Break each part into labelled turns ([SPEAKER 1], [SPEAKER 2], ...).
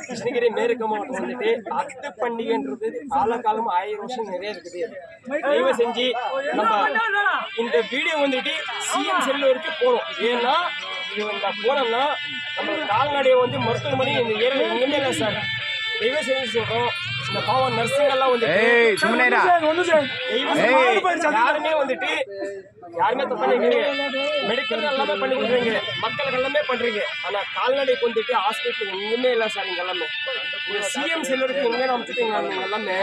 [SPEAKER 1] கிருஷ்ணகிரி மேற்கு மாவட்டம் வந்துட்டு அத்து பண்டிகைன்றது காலகாலம் 1000 வருஷம் நிறைய இருக்குது. தயவு செஞ்சு நம்ம இந்த வீடியோ வந்துட்டு சிஎம் செல்லூருக்கு போகணும். ஏன்னா இது இந்த போனோம்னா நம்ம கால்நடையை வந்து மருத்துவமனை இந்த ஏரியா எங்கேயுமே இல்லை சார். தயவு செஞ்சு சொல்றோம். இந்த பாவம் நர்ஸுங்கெல்லாம் வந்துட்டு யாருமே வந்துட்டு யாருமே தப்பு பண்ணிக்கிறீங்க, மெடிக்கல் எல்லாமே பண்ணி கொடுக்குறீங்க, மக்களுக்கு எல்லாமே பண்றீங்க. ஆனா கால்நடைக்கு வந்துட்டு ஹாஸ்பிட்டல் எங்குமே இல்லை சார். இங்க எல்லாமே இந்த சிஎம் செல்வருக்கு எங்கே அமைச்சுட்டீங்க. நீங்க எல்லாமே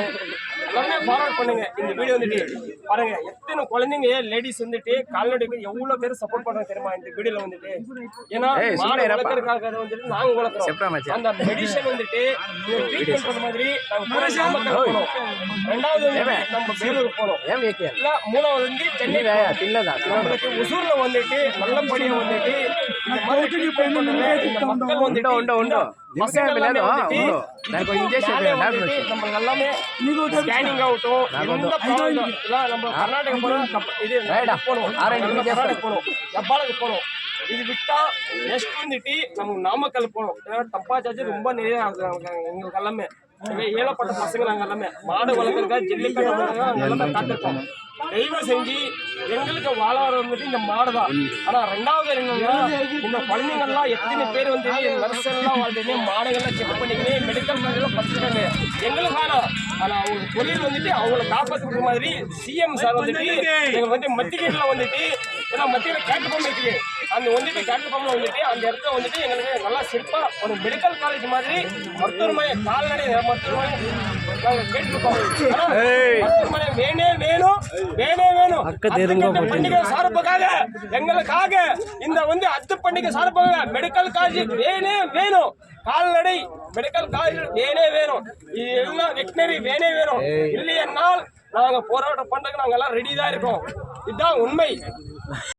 [SPEAKER 1] ஃபார்வர்ட் பண்ணுங்க. இந்த வீடியோ வந்துட்டு பாருங்க, எத்தனை குழந்தைங்க லேடிஸ் வந்துட்டு கால்நடைக்கு எவ்வளவு பேர் சப்போர்ட் பண்றாங்க தெரியுமா இந்த வீடியோல வந்துட்டு. ஏன்னா மாடு வளர்க்கறதுக்காக வந்துட்டு நாங்க வளர்க்குறோம். அந்த மெடிசன் வந்துட்டு ட்ரீட்மெண்ட் பண்ண மாதிரி நாங்க போனோம். ரெண்டாவது நம்ம வேலூர் போனோம். இல்ல மூணாவது வந்து சென்னை. நம்மளுக்கு ஒசூர்ல வந்துட்டு நல்லபடியா வந்துட்டு இந்த மாதிரி மக்கள் வந்துட்டு நம்ம எல்லாமே ஸ்கேனிங் ஆகட்டும், எந்த ப்ராப்ளம் நம்ம கர்நாடகா போனோம், இது போனோம், கர்நாடகா போனோம், ஜப்பானுக்கு போனோம். இது விட்டா நெக்ஸ்ட் வந்துட்டு நம்ம நாமக்கல் போனோம். டப்பா சார்ஜ் ரொம்ப நிறைய எங்களுக்கு எல்லாமே ஏழப்பட்ட பசங்க நாங்கள் எல்லாமே மாடு வளர்க்குறதா ஜல்லிக்கட்டு எல்லாமே காத்திருக்கோம். தயவு செஞ்சு எங்களுக்கு வாழ்வாரம் வந்துட்டு இந்த மாடு தான். ஆனா ரெண்டாவது என்னன்னா, இந்த குழந்தைங்கள்லாம் எத்தனை பேர் வந்து நர்ஸ் எல்லாம் வாழ்ந்துட்டு மாடுகள்லாம் செக் பண்ணிக்கினே மெடிக்கல் காலேஜெல்லாம் படிச்சுட்டாங்க. எங்களுக்கான ஆனா அவங்க தொழில் வந்துட்டு அவங்கள காப்பாற்றுற மாதிரி சிஎம் சார் வந்துட்டு எங்க வந்து மத்திகேட்டில் வந்துட்டு ஏன்னா மத்தியில் கேட்டு பம்பு இருக்குது. அந்த வந்துட்டு கேட்டு பம்பு வந்துட்டு அந்த இடத்துல வந்துட்டு எங்களுக்கு நல்லா சிறப்பா ஒரு மெடிக்கல் காலேஜ் மாதிரி மருத்துவமனை கால்நடை மருத்துவமனை நாங்கள் கேட்டுருக்கோம். மருத்துவமனை வேணே வேணும், வேணே வேணும். பண்டிகை சார்பாக எங்களுக்காக இந்த வந்து அத்து பண்டிகை சார்பாக மெடிக்கல் காலேஜ் வேணே வேணும். கால்நடை மெடிக்கல் காலேஜ் வேணே வேணும். இது எல்லாம் வெட்டினரி வேணே வேணும். இல்லையென்னால் நாங்க போராட்டம் பண்றதுக்கு நாங்க எல்லாம் ரெடி தான் இருக்கோம். இதுதான் உண்மை.